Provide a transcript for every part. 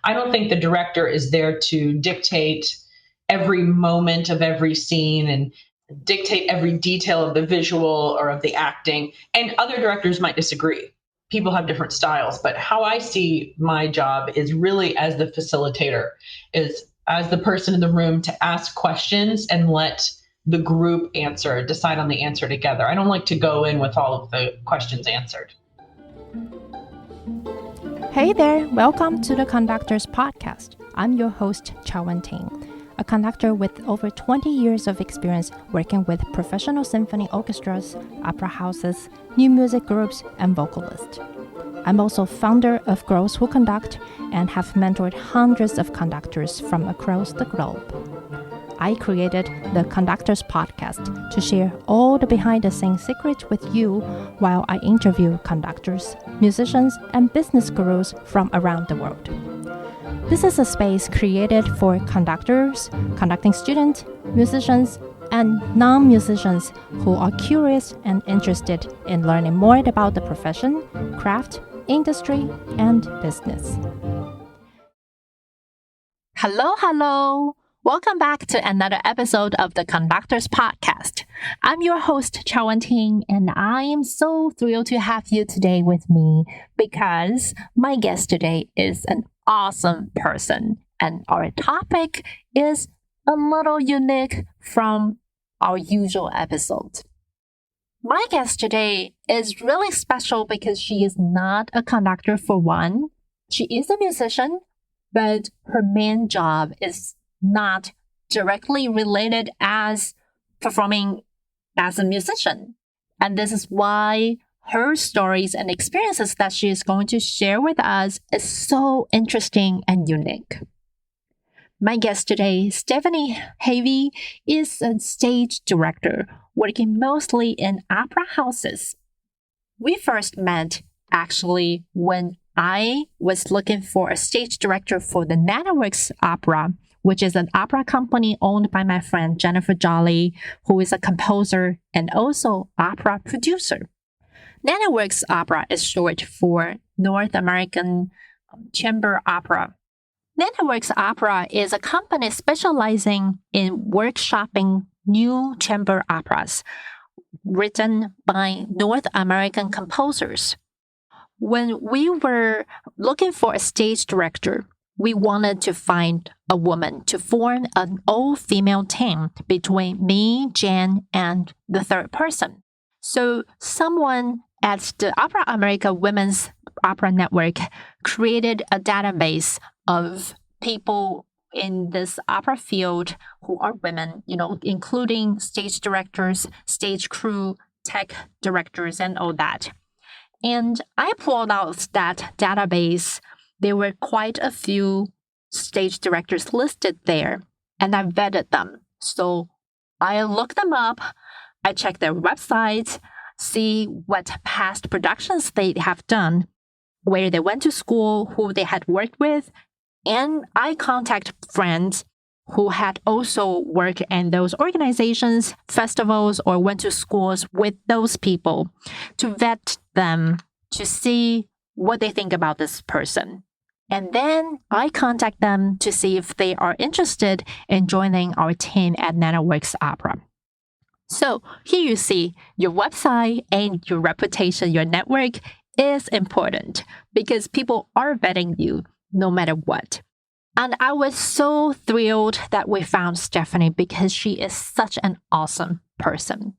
I don't think the director is there to dictate every moment of every scene and dictate every detail of the visual or of the acting. And other directors might disagree. People have different styles, but how I see my job is really as the facilitator, is as the person in the room to ask questions and let the group decide on the answer together. I don't like to go in with all of the questions answered. Hey there, welcome to the Conductor's podcast. I'm your host, Chaowen Ting, a conductor with over 20 years of experience working with professional symphony orchestras, opera houses, new music groups, and vocalists. I'm also founder of Girls Who Conduct and have mentored hundreds of conductors from across the globe. I created the Conductor's podcast to share all the behind-the-scenes secrets with you while I interview conductors, musicians, and business gurus from around the world. This is a space created for conductors, conducting students, musicians, and non-musicians who are curious and interested in learning more about the profession, craft, industry, and business. Hello! Welcome back to another episode of the Conductor's Podcast. I'm your host, Chaowen Ting, and I am so thrilled to have you today with me because my guest today is an awesome person, and our topic is a little unique from our usual episode. My guest today is really special because she is not a conductor for one. She is a musician, but her main job is not directly related as performing as a musician. And this is why her stories and experiences that she is going to share with us is so interesting and unique. My guest today, Stephanie Havey, is a stage director working mostly in opera houses. We first met actually when I was looking for a stage director for the NanoWorks Opera, which is an opera company owned by my friend Jennifer Jolly, who is a composer and also opera producer. NanoWorks Opera is short for North American Chamber Opera. NanoWorks Opera is a company specializing in workshopping new chamber operas written by North American composers. When we were looking for a stage director, we wanted to find a woman to form an all-female team between me, Jen, and the third person. So someone at the Opera America Women's Opera Network created a database of people in this opera field who are women, including stage directors, stage crew, tech directors, and all that. And I pulled out that database. There were quite a few stage directors listed there, and I vetted them. So I looked them up, I checked their websites, see what past productions they have done, where they went to school, who they had worked with, and I contact friends who had also worked in those organizations, festivals, or went to schools with those people to vet them to see what they think about this person. And then I contact them to see if they are interested in joining our team at NanoWorks Opera. So here you see your website and your reputation, your network is important because people are vetting you no matter what. And I was so thrilled that we found Stephanie because she is such an awesome person.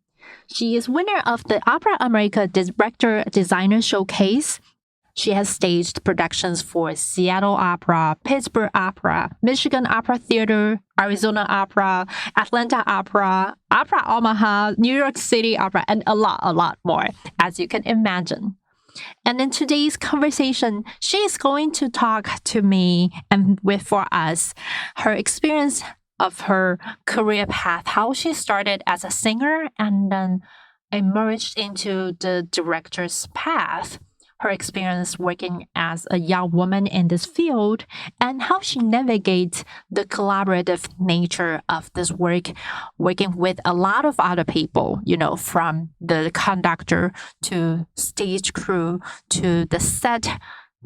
She is winner of the Opera America Director Designer Showcase. She has staged productions for Seattle Opera, Pittsburgh Opera, Michigan Opera Theatre, Arizona Opera, Atlanta Opera, Opera Omaha, New York City Opera, and a lot more, as you can imagine. And in today's conversation, she is going to talk to me and for us her experience of her career path, how she started as a singer and then emerged into the director's path, her experience working as a young woman in this field, and how she navigates the collaborative nature of this work, working with a lot of other people, from the conductor to stage crew to the set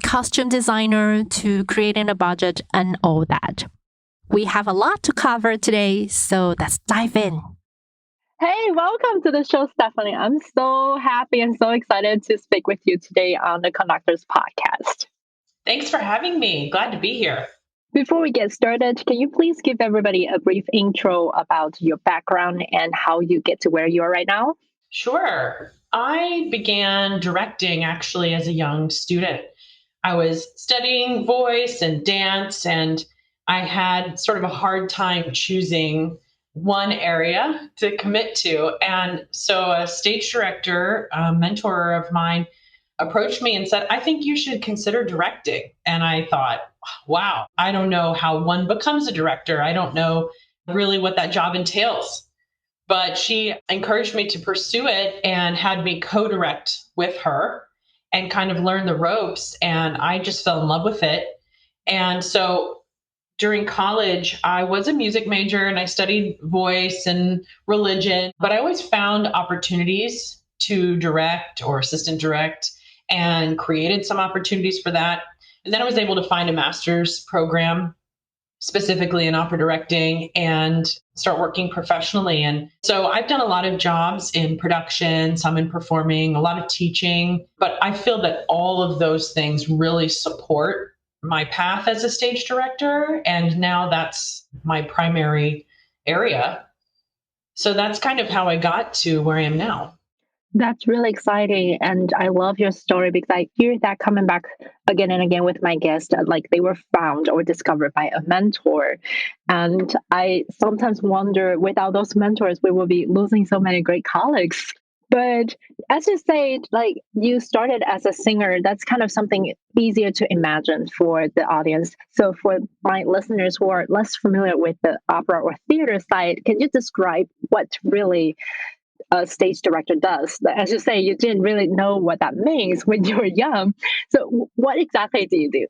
costume designer to creating a budget and all that. We have a lot to cover today, so let's dive in. Hey, welcome to the show, Stephanie. I'm so happy and so excited to speak with you today on the Conductor's podcast. Thanks for having me. Glad to be here. Before we get started, can you please give everybody a brief intro about your background and how you get to where you are right now? Sure. I began directing actually as a young student. I was studying voice and dance, and I had sort of a hard time choosing one area to commit to. And so a stage director, a mentor of mine, approached me and said, I think you should consider directing. And I thought, wow, I don't know how one becomes a director. I don't know really what that job entails. But she encouraged me to pursue it and had me co-direct with her and kind of learn the ropes. And I just fell in love with it. And so during college, I was a music major and I studied voice and religion, but I always found opportunities to direct or assistant direct and created some opportunities for that. And then I was able to find a master's program specifically in opera directing and start working professionally. And so I've done a lot of jobs in production, some in performing, a lot of teaching, but I feel that all of those things really support my path as a stage director. And now that's my primary area. So that's kind of how I got to where I am now. That's really exciting. And I love your story because I hear that coming back again and again with my guests, like they were found or discovered by a mentor. And I sometimes wonder, without those mentors, we will be losing so many great colleagues. But as you say, like you started as a singer, that's kind of something easier to imagine for the audience. So for my listeners who are less familiar with the opera or theater side, can you describe what really a stage director does? As you say, you didn't really know what that means when you were young. So what exactly do you do?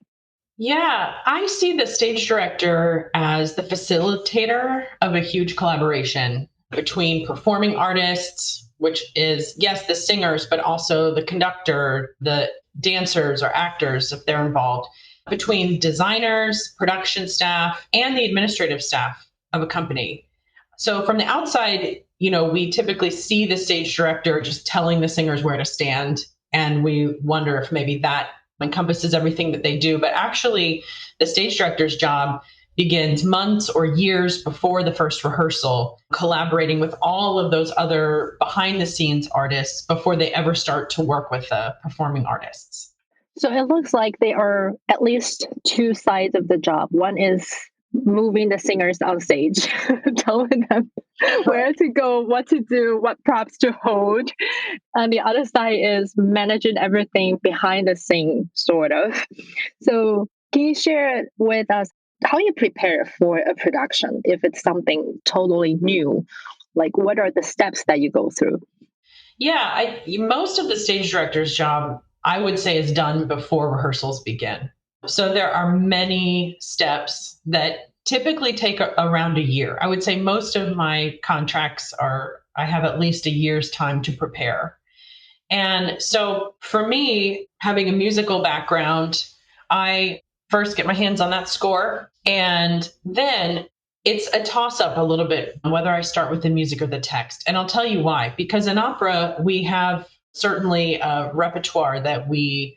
Yeah, I see the stage director as the facilitator of a huge collaboration between performing artists, which is, yes, the singers, but also the conductor, the dancers or actors, if they're involved, between designers, production staff, and the administrative staff of a company. So from the outside, we typically see the stage director just telling the singers where to stand. And we wonder if maybe that encompasses everything that they do. But actually, the stage director's job begins months or years before the first rehearsal, collaborating with all of those other behind the scenes artists before they ever start to work with the performing artists. So it looks like there are at least two sides of the job. One is moving the singers on stage, telling them where to go, what to do, what props to hold. And the other side is managing everything behind the scene, sort of. So can you share with us how you prepare for a production if it's something totally new? Like, what are the steps that you go through? Yeah, most of the stage director's job, I would say, is done before rehearsals begin. So there are many steps that typically take around a year. I would say most of my contracts I have at least a year's time to prepare. And so for me, having a musical background, I first get my hands on that score. And then it's a toss up a little bit whether I start with the music or the text. And I'll tell you why. Because in opera, we have certainly a repertoire that we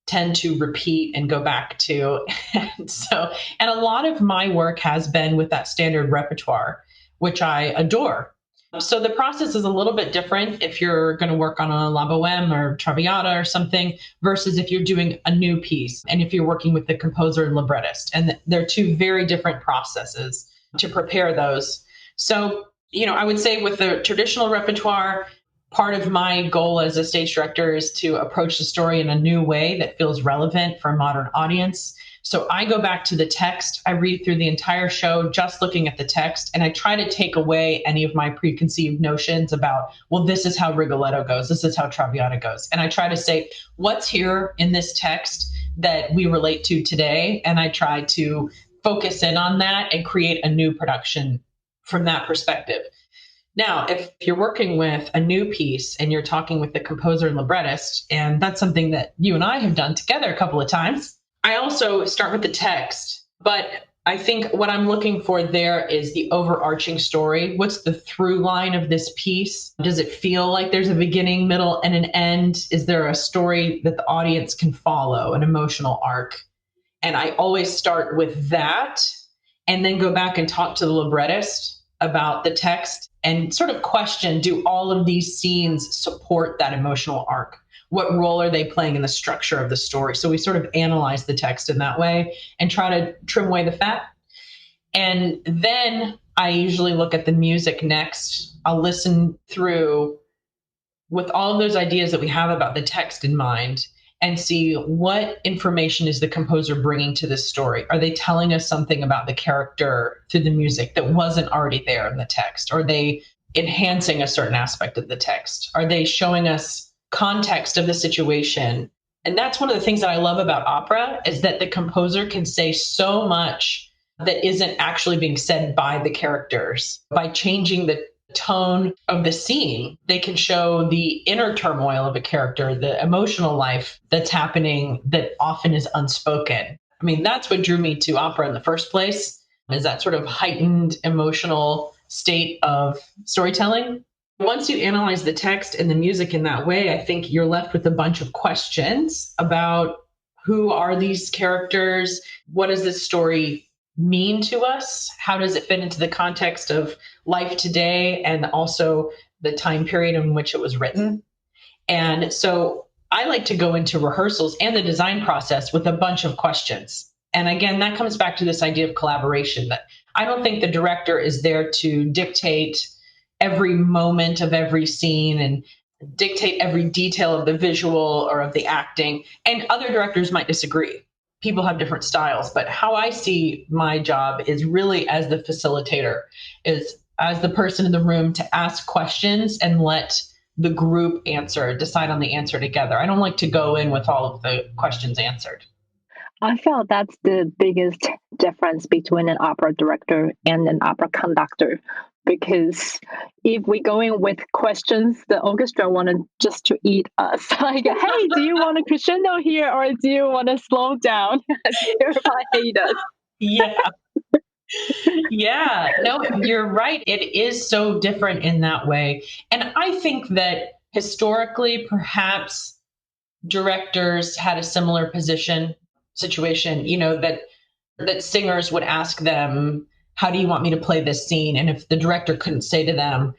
tend to repeat and go back to. And a lot of my work has been with that standard repertoire, which I adore. So the process is a little bit different if you're going to work on a La Boheme or Traviata or something versus if you're doing a new piece and if you're working with the composer and librettist. And they're two very different processes to prepare those. So, I would say with the traditional repertoire, part of my goal as a stage director is to approach the story in a new way that feels relevant for a modern audience. So I go back to the text. I read through the entire show just looking at the text, and I try to take away any of my preconceived notions about, well, this is how Rigoletto goes, this is how Traviata goes. And I try to say, what's here in this text that we relate to today? And I try to focus in on that and create a new production from that perspective. Now, if you're working with a new piece and you're talking with the composer and librettist, and that's something that you and I have done together a couple of times, I also start with the text. But I think what I'm looking for there is the overarching story. What's the through line of this piece? Does it feel like there's a beginning, middle, and an end? Is there a story that the audience can follow, an emotional arc? And I always start with that and then go back and talk to the librettist about the text and sort of question, do all of these scenes support that emotional arc? What role are they playing in the structure of the story? So we sort of analyze the text in that way and try to trim away the fat. And then I usually look at the music next. I'll listen through with all of those ideas that we have about the text in mind and see what information is the composer bringing to this story. Are they telling us something about the character through the music that wasn't already there in the text? Are they enhancing a certain aspect of the text? Are they showing us context of the situation? And that's one of the things that I love about opera is that the composer can say so much that isn't actually being said by the characters. By changing the tone of the scene, they can show the inner turmoil of a character, the emotional life that's happening that often is unspoken. I mean, that's what drew me to opera in the first place, is that sort of heightened emotional state of storytelling. Once you analyze the text and the music in that way, I think you're left with a bunch of questions about who are these characters? What does this story mean to us? How does it fit into the context of life today and also the time period in which it was written? And so I like to go into rehearsals and the design process with a bunch of questions. And again, that comes back to this idea of collaboration, that I don't think the director is there to dictate every moment of every scene and dictate every detail of the visual or of the acting. And other directors might disagree. People have different styles, but how I see my job is really as the facilitator, is as the person in the room to ask questions and let the group decide on the answer together. I don't like to go in with all of the questions answered. I felt that's the biggest difference between an opera director and an opera conductor. Because if we go in with questions, the orchestra wanted just to eat us. Like, hey, do you want a crescendo here or do you want to slow down? Everybody hate us. Yeah. Yeah. No, you're right. It is so different in that way. And I think that historically, perhaps directors had a similar situation, that singers would ask them, how do you want me to play this scene? And if the director couldn't say to them,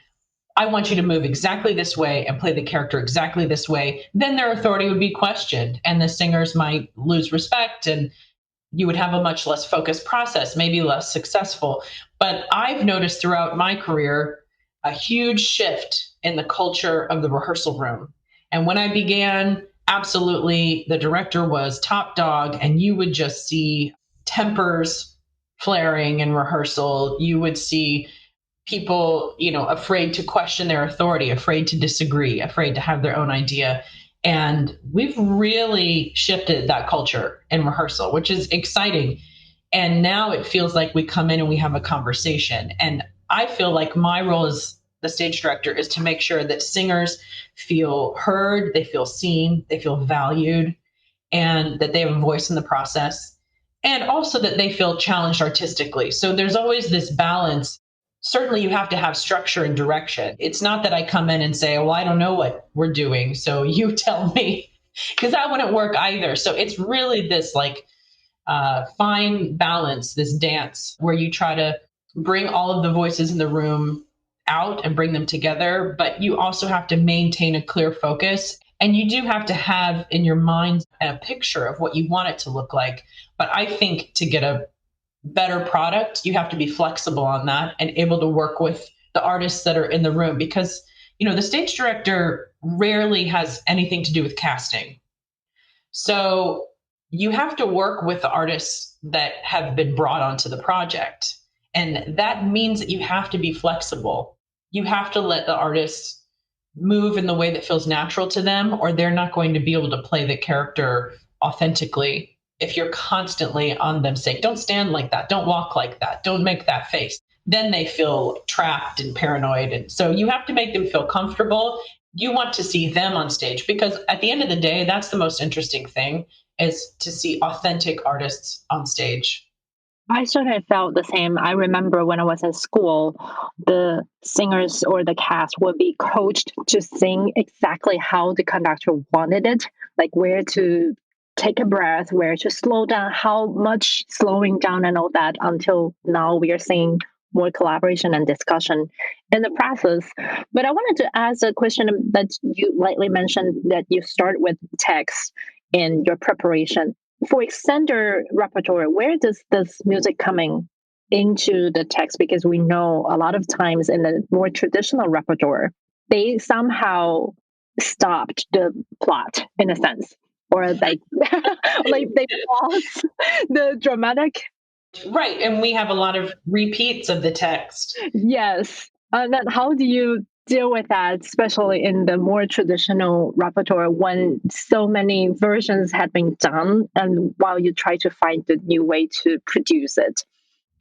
I want you to move exactly this way and play the character exactly this way, then their authority would be questioned and the singers might lose respect and you would have a much less focused process, maybe less successful. But I've noticed throughout my career a huge shift in the culture of the rehearsal room. And when I began, absolutely, the director was top dog and you would just see tempers flaring in rehearsal. You would see people, afraid to question their authority, afraid to disagree, afraid to have their own idea. And we've really shifted that culture in rehearsal, which is exciting. And now it feels like we come in and we have a conversation. And I feel like my role as the stage director is to make sure that singers feel heard, they feel seen, they feel valued, and that they have a voice in the process. And also that they feel challenged artistically. So there's always this balance. Certainly you have to have structure and direction. It's not that I come in and say, well, I don't know what we're doing, so you tell me, because that wouldn't work either. So it's really this fine balance, this dance where you try to bring all of the voices in the room out and bring them together, but you also have to maintain a clear focus. And you do have to have in your mind a picture of what you want it to look like. But I think to get a better product, you have to be flexible on that and able to work with the artists that are in the room, because, the stage director rarely has anything to do with casting. So you have to work with the artists that have been brought onto the project. And that means that you have to be flexible. You have to let the artists move in the way that feels natural to them, or they're not going to be able to play the character authentically if you're constantly on them saying, don't stand like that, don't walk like that, don't make that face. then they feel trapped and paranoid. And so you have to make them feel comfortable. You want to see them on stage because at the end of the day, that's the most interesting thing, is to see authentic artists on stage. I sort of felt the same. I remember when I was in school, the singers or the cast would be coached to sing exactly how the conductor wanted it, like where to take a breath, where to slow down, how much slowing down and all that, until now we are seeing more collaboration and discussion in the process. But I wanted to ask a question that you lightly mentioned, that you start with text in your preparation. For extender repertoire, where does this music coming into the text? Because we know a lot of times in the more traditional repertoire, they somehow stopped the plot in a sense, or like like they pause the dramatic. Right. And we have a lot of repeats of the text. Yes. And then how do you deal with that, especially in the more traditional repertoire when so many versions had been done and while you try to find the new way to produce it?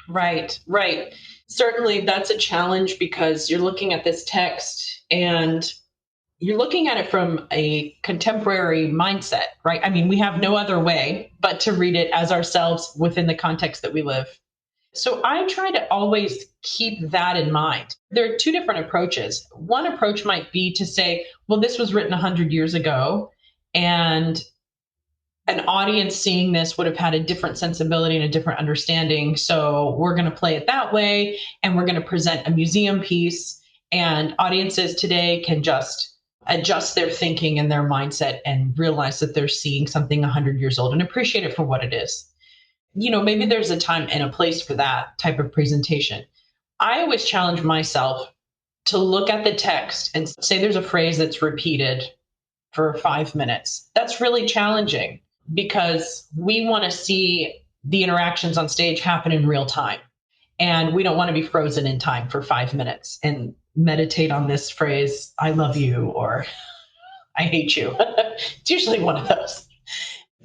Right, right. Certainly that's a challenge because you're looking at this text and you're looking at it from a contemporary mindset, right? I mean, we have no other way but to read it as ourselves within the context that we live. So I try to always keep that in mind. There are two different approaches. One approach might be to say, well, this was written 100 years ago, and an audience seeing this would have had a different sensibility and a different understanding. So we're going to play it that way, and we're going to present a museum piece, and audiences today can just adjust their thinking and their mindset and realize that they're seeing something 100 years old and appreciate it for what it is. Maybe there's a time and a place for that type of presentation. I always challenge myself to look at the text and say there's a phrase that's repeated for 5 minutes. That's really challenging because we want to see the interactions on stage happen in real time. And we don't want to be frozen in time for 5 minutes and meditate on this phrase, I love you, or I hate you. It's usually one of those.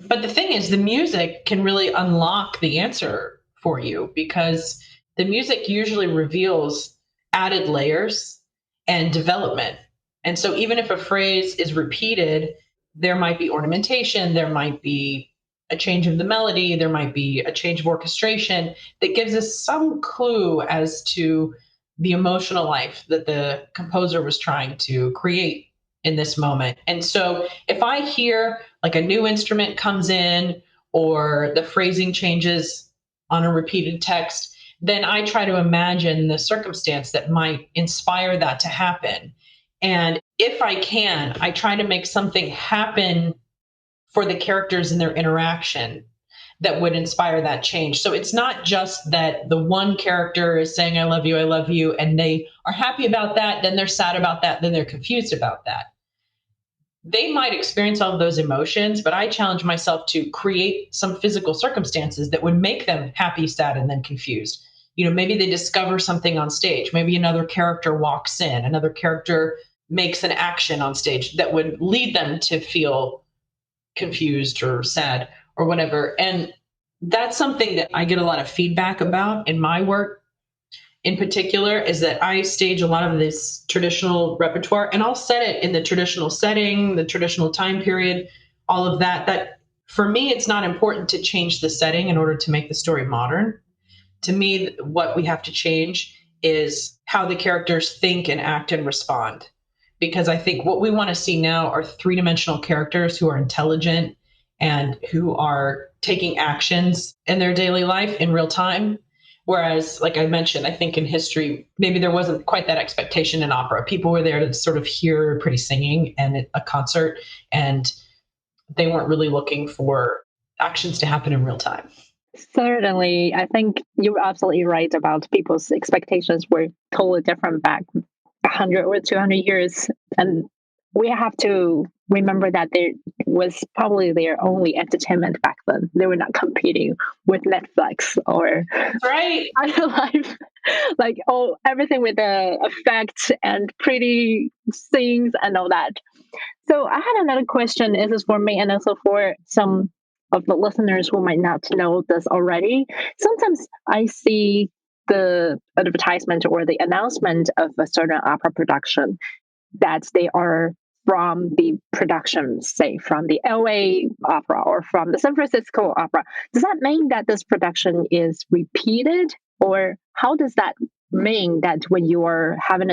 But the thing is, the music can really unlock the answer for you because the music usually reveals added layers and development. And so even if a phrase is repeated, there might be ornamentation, there might be a change of the melody, there might be a change of orchestration that gives us some clue as to the emotional life that the composer was trying to create in this moment. And so if I hear like a new instrument comes in or the phrasing changes on a repeated text, then I try to imagine the circumstance that might inspire that to happen. And if I can, I try to make something happen for the characters in their interaction that would inspire that change. So it's not just that the one character is saying, I love you, and they are happy about that, then they're sad about that, then they're confused about that. They might experience all of those emotions, but I challenge myself to create some physical circumstances that would make them happy, sad, and then confused. Maybe they discover something on stage. Maybe another character walks in, another character makes an action on stage that would lead them to feel confused or sad or whatever. And that's something that I get a lot of feedback about in my work in particular, is that I stage a lot of this traditional repertoire and I'll set it in the traditional setting, the traditional time period, all of that. That for me, it's not important to change the setting in order to make the story modern. To me, what we have to change is how the characters think and act and respond. Because I think what we want to see now are three-dimensional characters who are intelligent and who are taking actions in their daily life in real time. Whereas, like I mentioned, I think in history, maybe there wasn't quite that expectation in opera. People were there to sort of hear pretty singing and a concert, and they weren't really looking for actions to happen in real time. Certainly. I think you're absolutely right about people's expectations were totally different back 100 or 200 years. And we have to remember that there was probably their only entertainment back then. They were not competing with Netflix or right. other life, like everything with the effects and pretty scenes and all that. So I had another question. This is for me and also for some of the listeners who might not know this already. Sometimes I see the advertisement or the announcement of a certain opera production that they are from the production, say from the LA Opera or from the San Francisco Opera, does that mean that this production is repeated? Or how does that mean that when you are having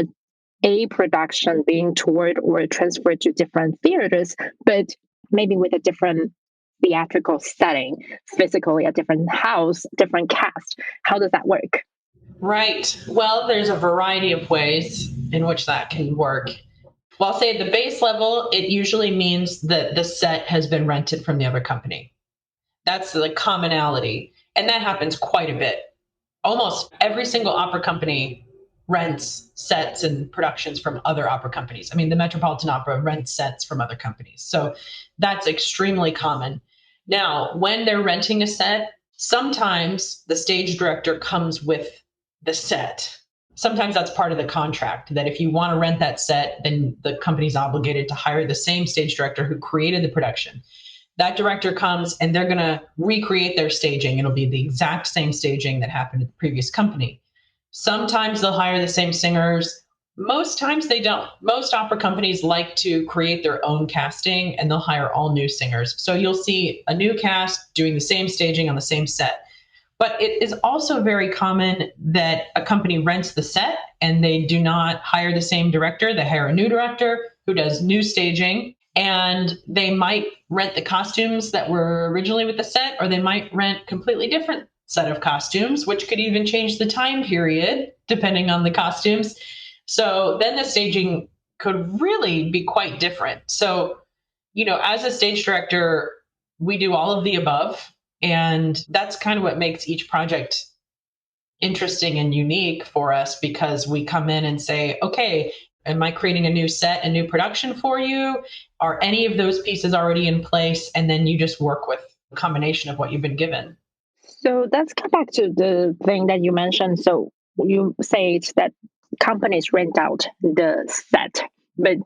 a production being toured or transferred to different theaters, but maybe with a different theatrical setting, physically a different house, different cast, how does that work? Right. Well, there's a variety of ways in which that can work. Well, I'll say at the base level, it usually means that the set has been rented from the other company. That's the commonality. And that happens quite a bit. Almost every single opera company rents sets and productions from other opera companies. I mean, the Metropolitan Opera rents sets from other companies. So that's extremely common. Now, when they're renting a set, sometimes the stage director comes with the set. Sometimes that's part of the contract, that if you want to rent that set, then the company's obligated to hire the same stage director who created the production. That director comes and they're going to recreate their staging. It'll be the exact same staging that happened at the previous company. Sometimes they'll hire the same singers. Most times they don't. Most opera companies like to create their own casting and they'll hire all new singers. So you'll see a new cast doing the same staging on the same set. But it is also very common that a company rents the set and they do not hire the same director. They hire a new director who does new staging, and they might rent the costumes that were originally with the set, or they might rent completely different set of costumes, which could even change the time period depending on the costumes. So then the staging could really be quite different. So, as a stage director, we do all of the above. And that's kind of what makes each project interesting and unique for us, because we come in and say, okay, am I creating a new set, a new production for you? Are any of those pieces already in place? And then you just work with a combination of what you've been given. So let's come back to the thing that you mentioned. So you say it's that companies rent out the set, but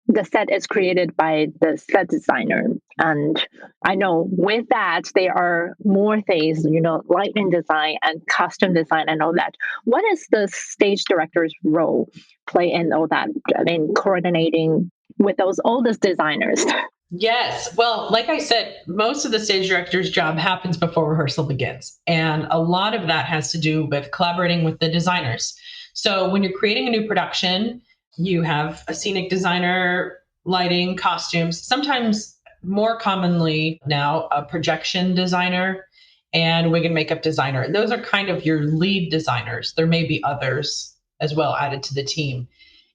the set is created by the set designer. And I know with that, there are more things, lighting design and costume design and all that. What is the stage director's role play in all that? I mean, coordinating with those oldest designers. Yes. Well, like I said, most of the stage director's job happens before rehearsal begins. And a lot of that has to do with collaborating with the designers. So when you're creating a new production, you have a scenic designer, lighting, costumes, sometimes more commonly now a projection designer and wig and makeup designer. And those are kind of your lead designers. There may be others as well added to the team.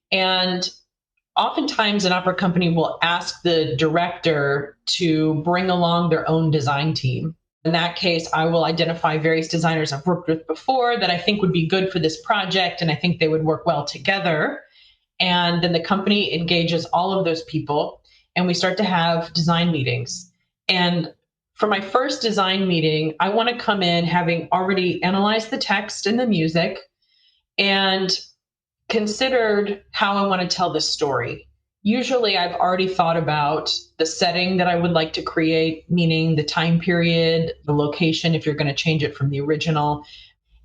And oftentimes an opera company will ask the director to bring along their own design team. In that case, I will identify various designers I've worked with before that I think would be good for this project, and I think they would work well together. And then the company engages all of those people and we start to have design meetings. And for my first design meeting, I want to come in having already analyzed the text and the music and considered how I want to tell the story. Usually I've already thought about the setting that I would like to create, meaning the time period, the location, if you're going to change it from the original,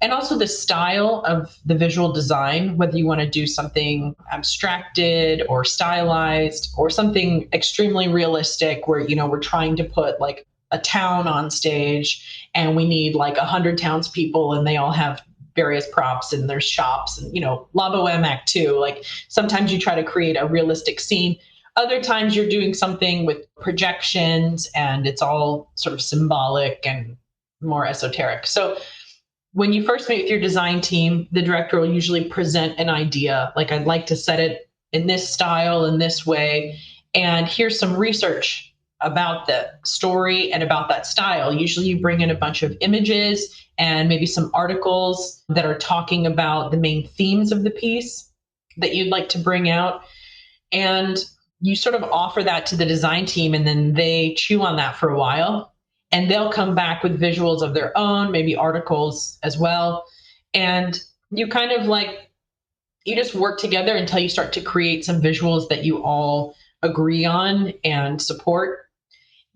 and also the style of the visual design, whether you want to do something abstracted or stylized or something extremely realistic where, we're trying to put like a town on stage and we need like 100 townspeople and they all have various props and there's shops and, La Boheme Act 2. Like sometimes you try to create a realistic scene. Other times you're doing something with projections and it's all sort of symbolic and more esoteric. So when you first meet with your design team, the director will usually present an idea, like I'd like to set it in this style, in this way, and here's some research about the story and about that style. Usually you bring in a bunch of images and maybe some articles that are talking about the main themes of the piece that you'd like to bring out. And you sort of offer that to the design team and then they chew on that for a while. And they'll come back with visuals of their own, maybe articles as well. And you kind of you just work together until you start to create some visuals that you all agree on and support.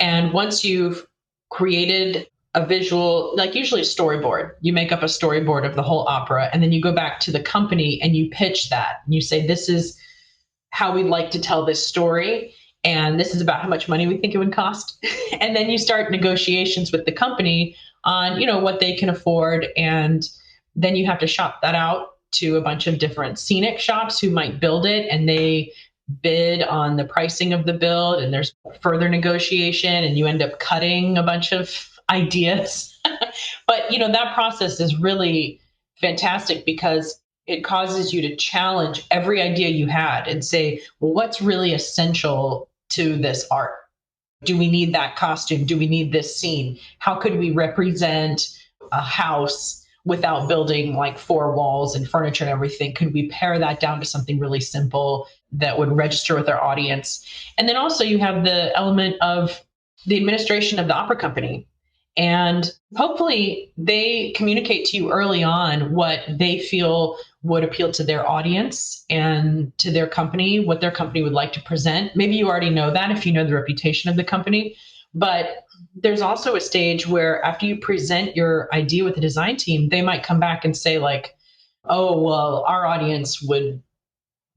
And once you've created a visual, like usually a storyboard. You make up a storyboard of the whole opera, and then you go back to the company and you pitch that. And you say, this is how we'd like to tell this story. And this is about how much money we think it would cost. And then you start negotiations with the company on, what they can afford. And then you have to shop that out to a bunch of different scenic shops who might build it, and they bid on the pricing of the build, and there's further negotiation, and you end up cutting a bunch of ideas. But, that process is really fantastic because it causes you to challenge every idea you had and say, well, what's really essential to this art? Do we need that costume? Do we need this scene? How could we represent a house without building like 4 walls and furniture and everything? Could we pare that down to something really simple that would register with our audience? And then also you have the element of the administration of the opera company. And hopefully they communicate to you early on what they feel would appeal to their audience and to their company, what their company would like to present. Maybe you already know that if you know the reputation of the company. But there's also a stage where after you present your idea with the design team, they might come back and say like, oh, well, our audience would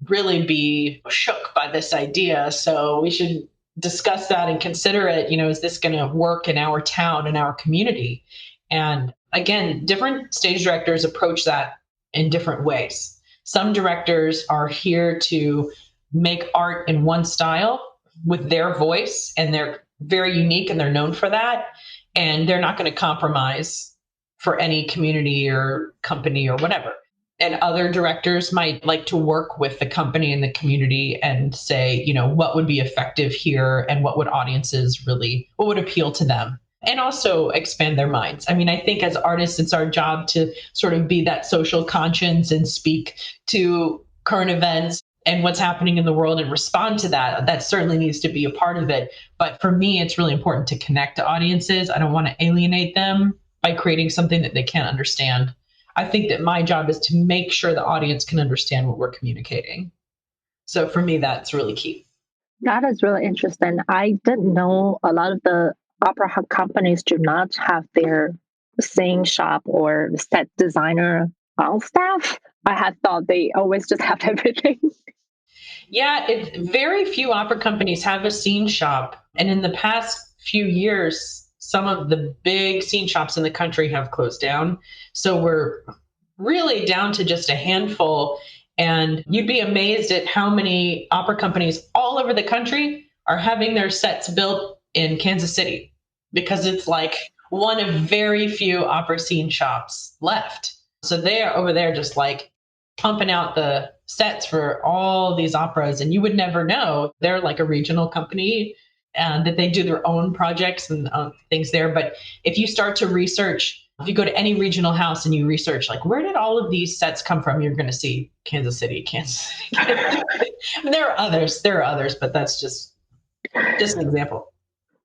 really be shook by this idea. So we should discuss that and consider it. Is this going to work in our town, in our community? And again, different stage directors approach that in different ways. Some directors are here to make art in one style with their voice, and they're very unique and they're known for that. And they're not going to compromise for any community or company or whatever. And other directors might like to work with the company and the community and say, what would be effective here and what would appeal to them, and also expand their minds. I mean, I think as artists, it's our job to sort of be that social conscience and speak to current events and what's happening in the world and respond to that. That certainly needs to be a part of it. But for me, it's really important to connect to audiences. I don't want to alienate them by creating something that they can't understand. I think that my job is to make sure the audience can understand what we're communicating. So for me, that's really key. That is really interesting. I didn't know a lot of the opera companies do not have their sing shop or set designer on staff. I had thought they always just have everything. Yeah, very few opera companies have a scene shop. And in the past few years, some of the big scene shops in the country have closed down. So we're really down to just a handful. And you'd be amazed at how many opera companies all over the country are having their sets built in Kansas City, because it's like one of very few opera scene shops left. So they are over there just like pumping out the sets for all these operas. And you would never know. They're like a regional company and that they do their own projects and things there. But if you start to research, if you go to any regional house and you research, like, where did all of these sets come from? You're going to see Kansas City, Kansas City. There are others, but that's just an example.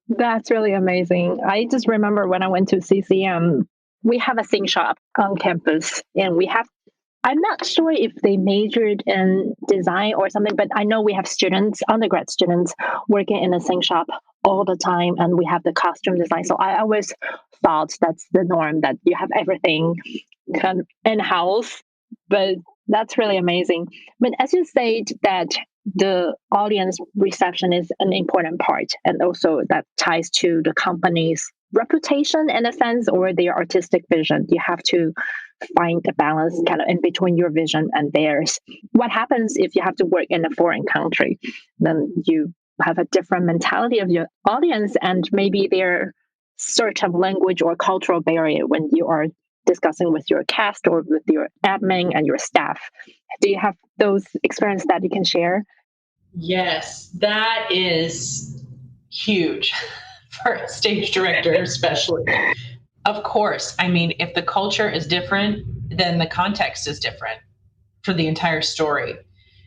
That's really amazing. I just remember when I went to CCM, we have a sing shop on campus, and I'm not sure if they majored in design or something, but I know we have undergrad students working in a sing shop all the time, and we have the costume design. So I always thought that's the norm, that you have everything kind of in-house, but that's really amazing. But as you said that the audience reception is an important part, and also that ties to the company's reputation in a sense, or their artistic vision. You have to find a balance kind of in between your vision and theirs. What happens if you have to work in a foreign country? Then you have a different mentality of your audience, and maybe their certain language or cultural barrier when you are discussing with your cast or with your admin and your staff. Do you have those experiences that you can share? Yes, that is huge for a stage director, especially. Of course. I mean, if the culture is different, then the context is different for the entire story.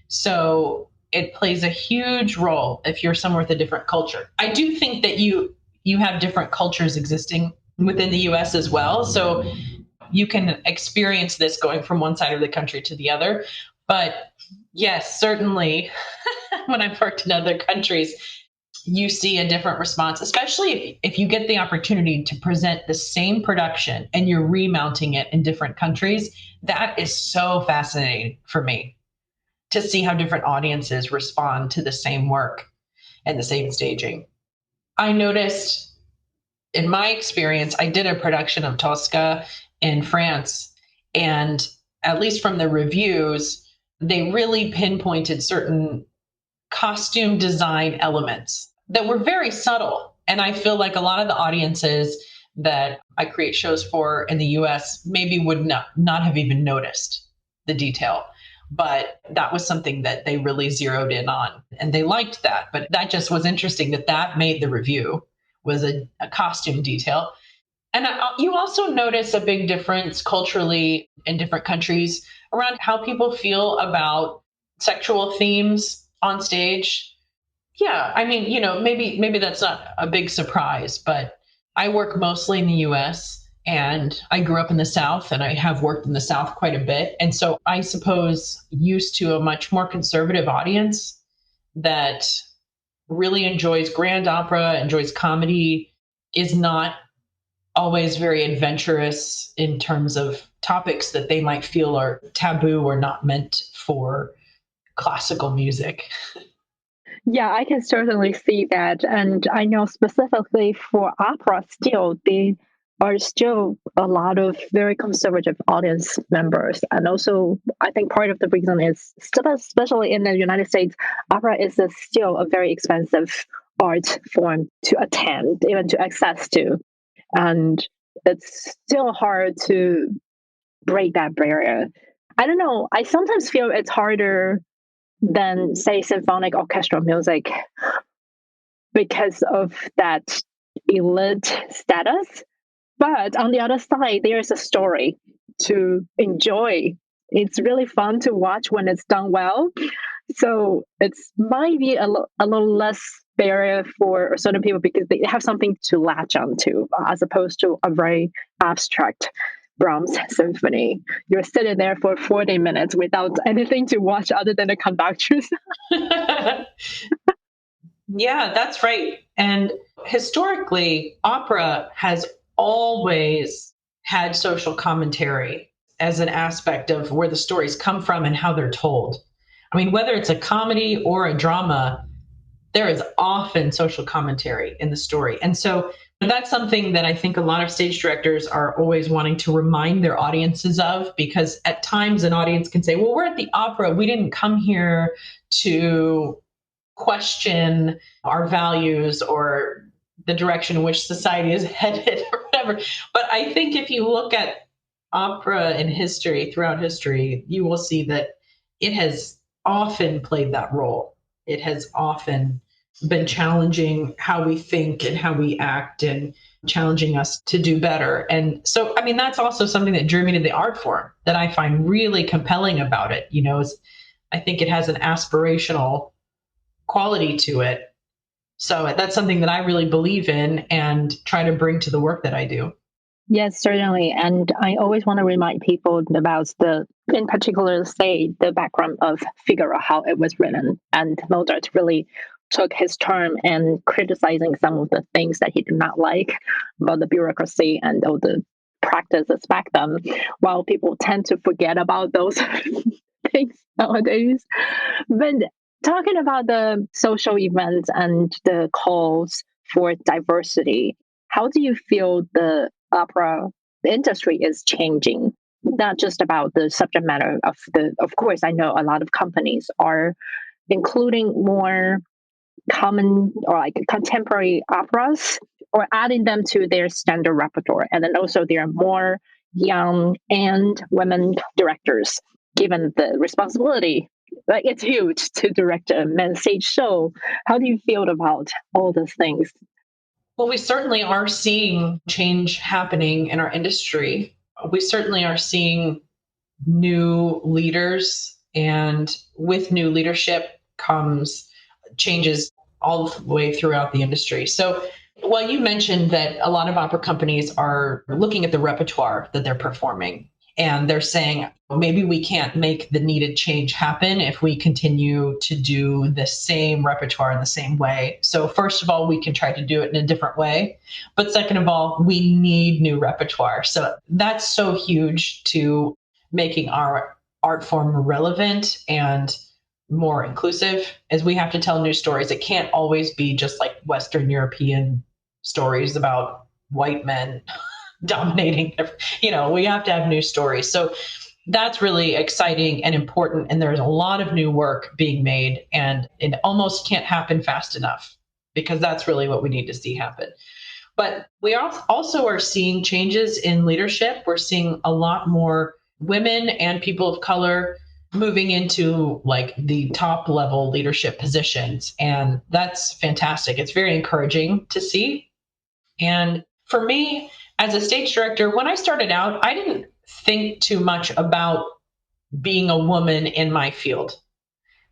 So it plays a huge role if you're somewhere with a different culture. I do think that you have different cultures existing within the US as well. So you can experience this going from one side of the country to the other. But yes, certainly when I've worked in other countries, you see a different response, especially if you get the opportunity to present the same production and you're remounting it in different countries. That is so fascinating for me to see how different audiences respond to the same work and the same staging. I noticed in my experience, I did a production of Tosca in France, and at least from the reviews, they really pinpointed certain costume design elements that were very subtle. And I feel like a lot of the audiences that I create shows for in the US maybe would not have even noticed the detail. But that was something that they really zeroed in on, and they liked that. But that just was interesting that made the review, was a costume detail. And you also notice a big difference culturally in different countries around how people feel about sexual themes on stage. Yeah, I mean, maybe that's not a big surprise, but I work mostly in the US and I grew up in the South, and I have worked in the South quite a bit. And so I suppose used to a much more conservative audience that really enjoys grand opera, enjoys comedy, is not always very adventurous in terms of topics that they might feel are taboo or not meant for classical music. Yeah, I can certainly see that. And I know specifically for opera still, there are still a lot of very conservative audience members. And also, I think part of the reason is still, especially in the United States, opera is still a very expensive art form to attend, even to access to. And it's still hard to break that barrier. I don't know. I sometimes feel it's harder than, say, symphonic orchestral music because of that elite status. But on the other side, there's a story to enjoy. It's really fun to watch when it's done well. So it's might be a little less barrier for certain people because they have something to latch onto as opposed to a very abstract Brahms symphony. You're sitting there for 40 minutes without anything to watch other than the conductors. Yeah, that's right. And historically, opera has always had social commentary as an aspect of where the stories come from and how they're told. I mean, whether it's a comedy or a drama, there is often social commentary in the story. And so that's something that I think a lot of stage directors are always wanting to remind their audiences of, because at times an audience can say, well, we're at the opera. We didn't come here to question our values or the direction in which society is headed or whatever. But I think if you look at opera in history, throughout history, you will see that it has often played that role. It has often been challenging how we think and how we act and challenging us to do better. And so, I mean, that's also something that drew me to the art form that I find really compelling about it. I think it has an aspirational quality to it. So that's something that I really believe in and try to bring to the work that I do. Yes, certainly. And I always want to remind people about in particular, say, the background of Figaro, how it was written. And Mozart really took his term and criticizing some of the things that he did not like about the bureaucracy and all the practices back then, while people tend to forget about those things nowadays. But talking about the social events and the calls for diversity, how do you feel the opera industry is changing? Not just about the subject matter of course, I know a lot of companies are including more common or like contemporary operas or adding them to their standard repertoire. And then also there are more young and women directors given the responsibility. Like it's huge to direct a main stage show. How do you feel about all those things? Well, we certainly are seeing change happening in our industry. We certainly are seeing new leaders, and with new leadership comes changes all the way throughout the industry. So while you mentioned that a lot of opera companies are looking at the repertoire that they're performing, And they're saying, maybe we can't make the needed change happen if we continue to do the same repertoire in the same way. So first of all, we can try to do it in a different way. But second of all, we need new repertoire. So that's so huge to making our art form relevant and more inclusive, as we have to tell new stories. It can't always be just like Western European stories about white men dominating. We have to have new stories. So that's really exciting and important. And there's a lot of new work being made, and it almost can't happen fast enough, because that's really what we need to see happen. But we also are seeing changes in leadership. We're seeing a lot more women and people of color moving into like the top level leadership positions. And that's fantastic. It's very encouraging to see. And for me, as a stage director, when I started out, I didn't think too much about being a woman in my field,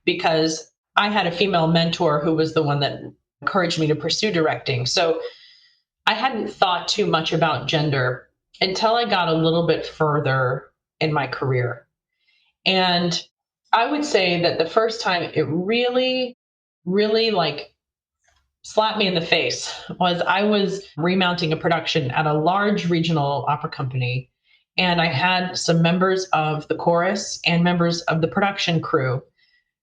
because I had a female mentor who was the one that encouraged me to pursue directing. So I hadn't thought too much about gender until I got a little bit further in my career. And I would say that the first time it really, really like slapped me in the face was I was remounting a production at a large regional opera company. And I had some members of the chorus and members of the production crew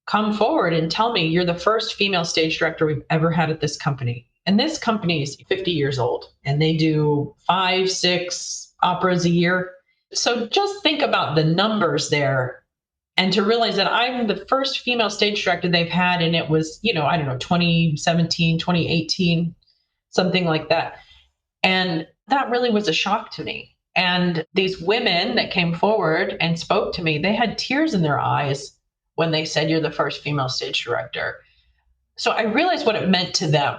come forward and tell me, you're the first female stage director we've ever had at this company. And this company is 50 years old, and they do 5, 6 operas a year. So just think about the numbers there, and to realize that I'm the first female stage director they've had. And it was, 2017, 2018, something like that. And that really was a shock to me. And these women that came forward and spoke to me, they had tears in their eyes when they said, you're the first female stage director. So I realized what it meant to them.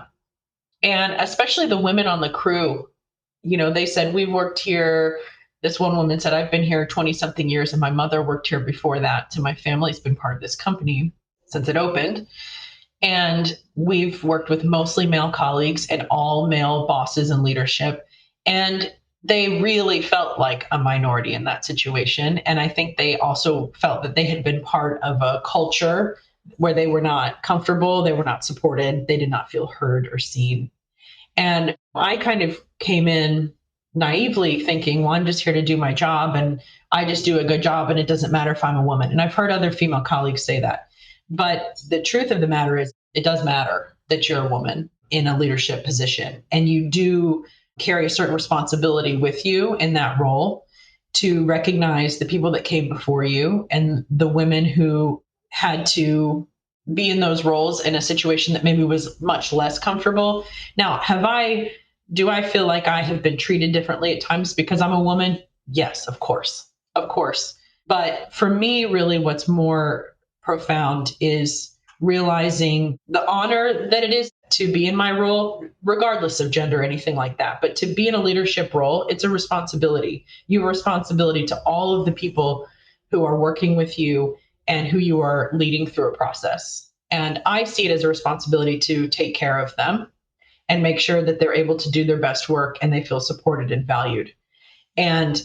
And especially the women on the crew, they said, we've worked here. This one woman said, I've been here 20 something years, and my mother worked here before that. So my family's been part of this company since it opened. And we've worked with mostly male colleagues and all male bosses and leadership. And they really felt like a minority in that situation. And I think they also felt that they had been part of a culture where they were not comfortable, they were not supported, they did not feel heard or seen. And I kind of came in naively thinking, well, I'm just here to do my job, and I just do a good job, and it doesn't matter if I'm a woman. And I've heard other female colleagues say that. But the truth of the matter is, it does matter that you're a woman in a leadership position, and you do carry a certain responsibility with you in that role to recognize the people that came before you and the women who had to be in those roles in a situation that maybe was much less comfortable. Now, do I feel like I have been treated differently at times because I'm a woman? Yes, of course. Of course. But for me, really, what's more profound is realizing the honor that it is to be in my role, regardless of gender or anything like that. But to be in a leadership role, it's a responsibility. You have a responsibility to all of the people who are working with you and who you are leading through a process. And I see it as a responsibility to take care of them and make sure that they're able to do their best work and they feel supported and valued. And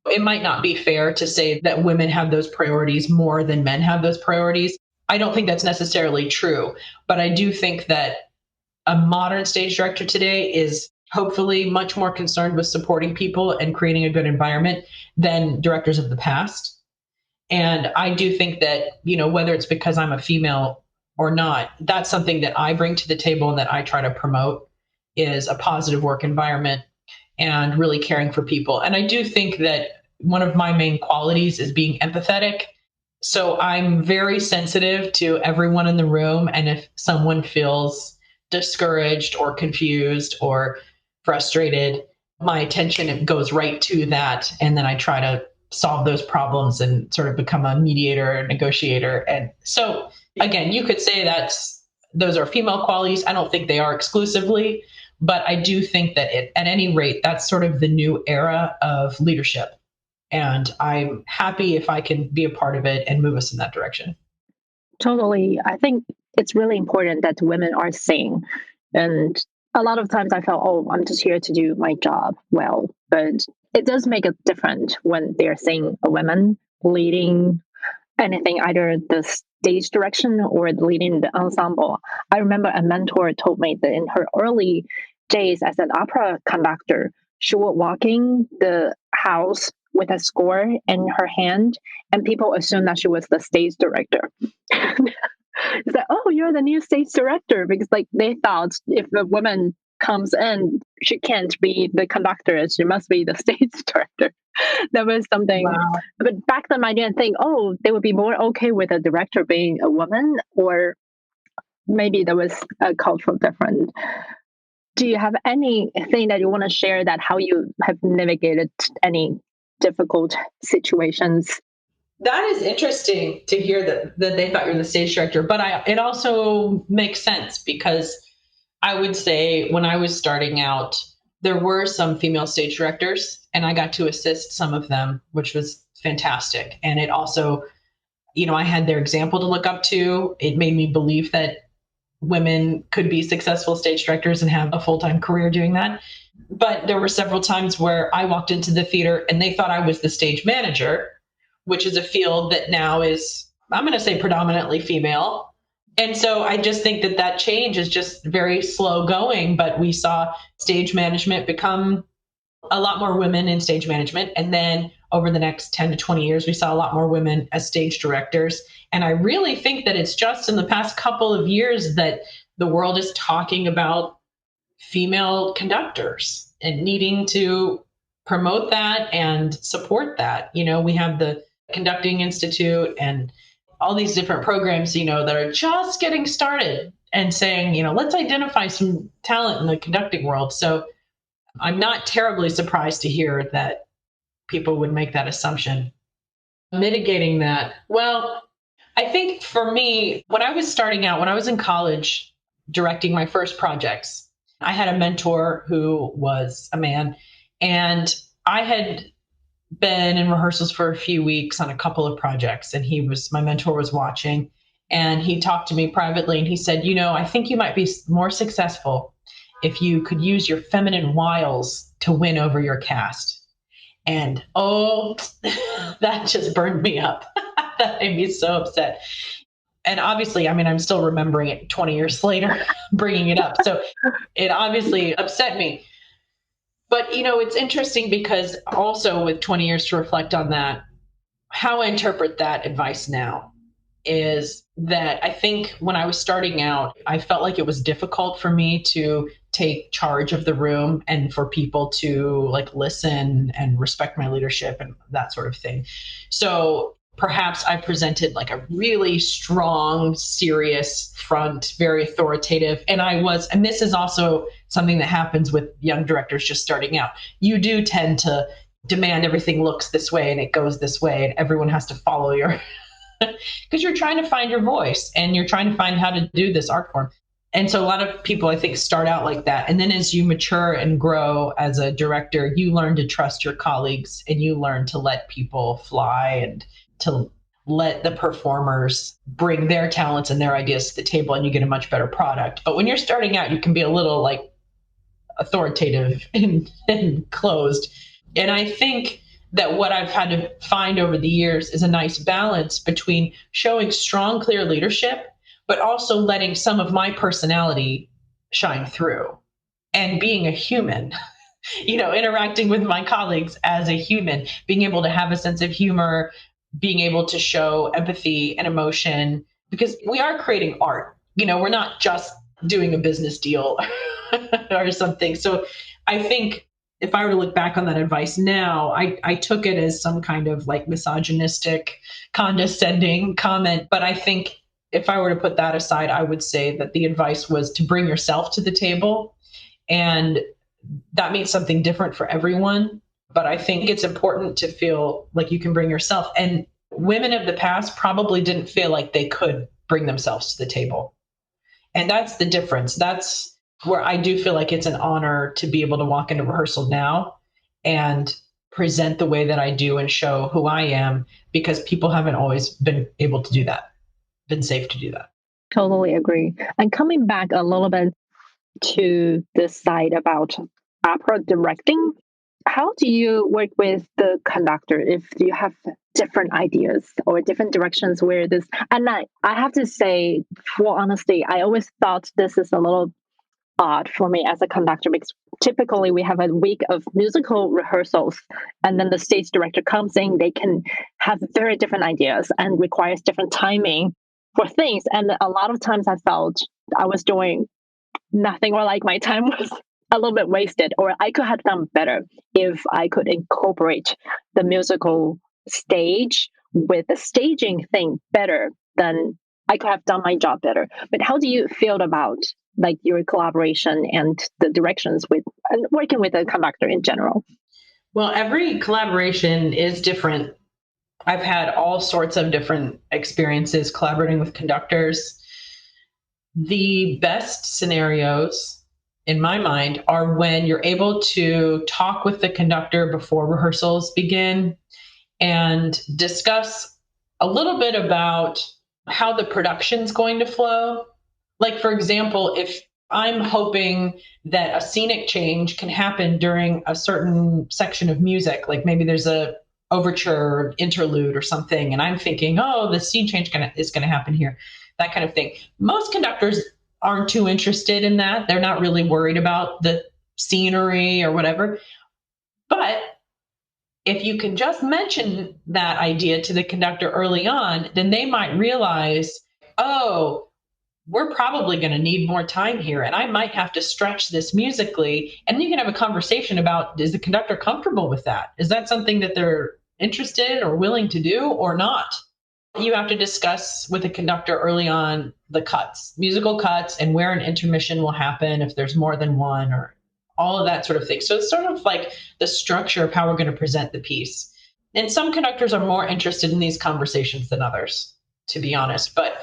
it might not be fair to say that women have those priorities more than men have those priorities. I don't think that's necessarily true, but I do think that a modern stage director today is hopefully much more concerned with supporting people and creating a good environment than directors of the past. And I do think that, whether it's because I'm a female or not, that's something that I bring to the table and that I try to promote, is a positive work environment and really caring for people. And I do think that one of my main qualities is being empathetic. So I'm very sensitive to everyone in the room. And if someone feels discouraged or confused or frustrated, my attention goes right to that. And then I try to solve those problems and sort of become a mediator, a negotiator. And so again, you could say those are female qualities. I don't think they are exclusively, but I do think that at any rate, that's sort of the new era of leadership. And I'm happy if I can be a part of it and move us in that direction. Totally. I think it's really important that women are seen. And a lot of times I felt, I'm just here to do my job well. But it does make a difference when they're seeing a woman leading anything, either the stage direction or leading the ensemble. I remember a mentor told me that in her early days as an opera conductor, she would walk in the house with a score in her hand, and people assumed that she was the stage director. It's like, oh, you're the new stage director, because like they thought if a woman comes in, she can't be the conductor; she must be the stage director. That was something. Wow. But back then, I didn't think, oh, they would be more okay with a director being a woman, or maybe there was a cultural difference. Do you have anything that you want to share that how you have navigated any difficult situations? That is interesting to hear that they thought you were the stage director, but it also makes sense because I would say when I was starting out, there were some female stage directors and I got to assist some of them, which was fantastic. And it also, I had their example to look up to. It made me believe that women could be successful stage directors and have a full-time career doing that. But there were several times where I walked into the theater and they thought I was the stage manager, which is a field that now is, I'm going to say, predominantly female. And so I just think that change is just very slow going, but we saw stage management become a lot more women in stage management. And then over the next 10 to 20 years, we saw a lot more women as stage directors. And I really think that it's just in the past couple of years that the world is talking about female conductors and needing to promote that and support that. We have the Conducting Institute and all these different programs, that are just getting started and saying, let's identify some talent in the conducting world. So I'm not terribly surprised to hear that people would make that assumption. Mitigating that, well, I think for me, when I was starting out, when I was in college directing my first projects, I had a mentor who was a man, and I had been in rehearsals for a few weeks on a couple of projects, and my mentor was watching, and he talked to me privately and he said, I think you might be more successful if you could use your feminine wiles to win over your cast. And that just burned me up. That made me so upset. And obviously, I'm still remembering it 20 years later, bringing it up. So it obviously upset me. But, it's interesting because also with 20 years to reflect on that, how I interpret that advice now is that I think when I was starting out, I felt like it was difficult for me to take charge of the room and for people to listen and respect my leadership and that sort of thing. So perhaps I presented like a really strong, serious front, very authoritative. And this is also something that happens with young directors just starting out. You do tend to demand everything looks this way and it goes this way and everyone has to follow your, because you're trying to find your voice and you're trying to find how to do this art form. And so a lot of people, I think, start out like that. And then as you mature and grow as a director, you learn to trust your colleagues and you learn to let people fly and to let the performers bring their talents and their ideas to the table, and you get a much better product. But when you're starting out, you can be a little authoritative and closed. And I think that what I've had to find over the years is a nice balance between showing strong, clear leadership, but also letting some of my personality shine through and being a human, interacting with my colleagues as a human, being able to have a sense of humor, being able to show empathy and emotion, because we are creating art. We're not just doing a business deal or something. So I think if I were to look back on that advice now, I took it as some kind of misogynistic, condescending comment. But I think if I were to put that aside, I would say that the advice was to bring yourself to the table. And that means something different for everyone. But I think it's important to feel like you can bring yourself. And women of the past probably didn't feel like they could bring themselves to the table. And that's the difference. That's where I do feel like it's an honor to be able to walk into rehearsal now and present the way that I do and show who I am, because people haven't always been able to do that, been safe to do that. Totally agree. And coming back a little bit to this side about opera directing, How do you work with the conductor if you have different ideas or different directions where this? And I have to say, for honesty, I always thought this is a little odd for me as a conductor because typically we have a week of musical rehearsals and then the stage director comes in. They can have very different ideas and requires different timing for things. And a lot of times I felt I was doing nothing or like my time was a little bit wasted or I could have done better if I could incorporate the musical stage with the staging thing better, then I could have done my job better. But how do you feel about like your collaboration and the directions with and working with a conductor in general? Well, every collaboration is different. I've had all sorts of different experiences collaborating with conductors. The best scenarios, in my mind, are when you're able to talk with the conductor before rehearsals begin and discuss a little bit about how the production's going to flow. Like, for example, if I'm hoping that a scenic change can happen during a certain section of music, like maybe there's a overture or interlude or something, and I'm thinking, oh, the scene change is going to happen here, that kind of thing. Most conductors aren't too interested in that. They're not really worried about the scenery or whatever. But if you can just mention that idea to the conductor early on, then they might realize, oh, we're probably going to need more time here, and I might have to stretch this musically. And you can have a conversation about, is the conductor comfortable with that? Is that something that they're interested or willing to do or not? You have to discuss with the conductor early on the cuts, musical cuts, and where an intermission will happen if there's more than one, or all of that sort of thing. So it's sort of like the structure of how we're going to present the piece. And some conductors are more interested in these conversations than others, to be honest. But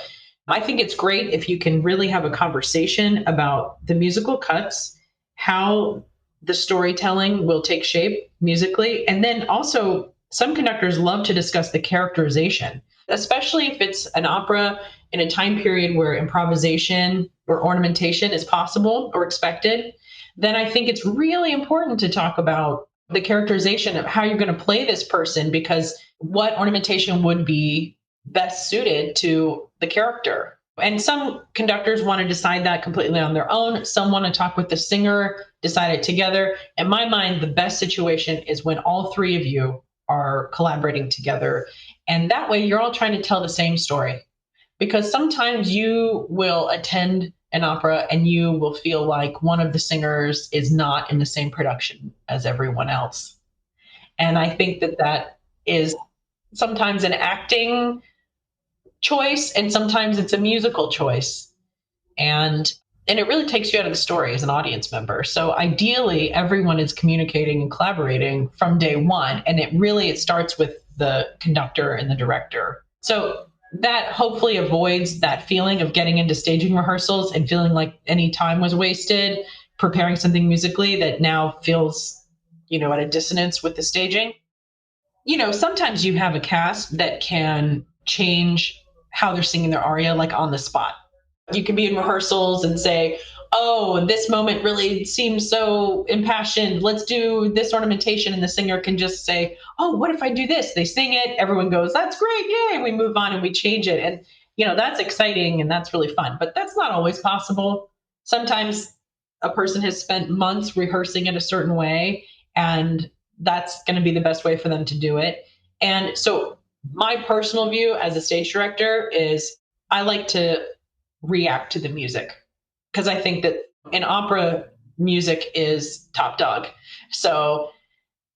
I think it's great if you can really have a conversation about the musical cuts, how the storytelling will take shape musically. And then also, some conductors love to discuss the characterization, especially if it's an opera in a time period where improvisation or ornamentation is possible or expected. Then I think it's really important to talk about the characterization of how you're going to play this person, because what ornamentation would be best suited to the character. And some conductors want to decide that completely on their own. Some want to talk with the singer, decide it together. In my mind, the best situation is when all three of you are collaborating together. And that way you're all trying to tell the same story. Because sometimes you will attend an opera and you will feel like one of the singers is not in the same production as everyone else. And I think that that is sometimes an acting choice and sometimes it's a musical choice. And it really takes you out of the story as an audience member. So ideally, everyone is communicating and collaborating from day one. And it starts with the conductor and the director. So that hopefully avoids that feeling of getting into staging rehearsals and feeling like any time was wasted preparing something musically that now feels, at a dissonance with the staging. Sometimes you have a cast that can change how they're singing their aria, like on the spot. You can be in rehearsals and say, oh, this moment really seems so impassioned. Let's do this ornamentation. And the singer can just say, oh, what if I do this? They sing it. Everyone goes, that's great. Yay. We move on and we change it. And, that's exciting and that's really fun. But that's not always possible. Sometimes a person has spent months rehearsing it a certain way, and that's going to be the best way for them to do it. And so my personal view as a stage director is I like to react to the music, because I think that in opera, music is top dog. So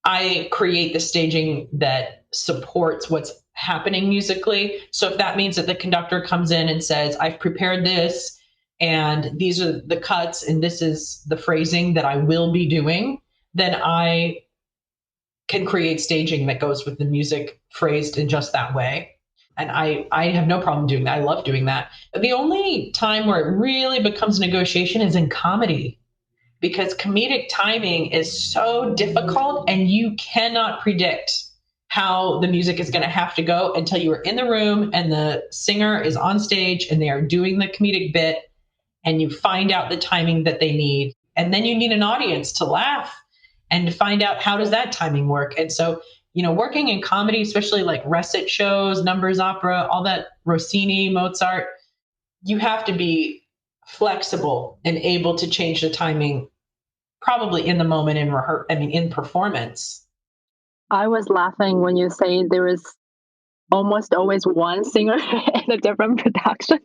I create the staging that supports what's happening musically. So if that means that the conductor comes in and says, I've prepared this, and these are the cuts, and this is the phrasing that I will be doing, then I can create staging that goes with the music phrased in just that way. And I have no problem doing that. I love doing that. The only time where it really becomes negotiation is in comedy, because comedic timing is so difficult and you cannot predict how the music is going to have to go until you are in the room and the singer is on stage and they are doing the comedic bit and you find out the timing that they need. And then you need an audience to laugh and to find out how does that timing work. And so, working in comedy, especially like recit shows, numbers opera, all that Rossini, Mozart, you have to be flexible and able to change the timing probably in the moment in performance. I was laughing when you say there is almost always one singer in a different production.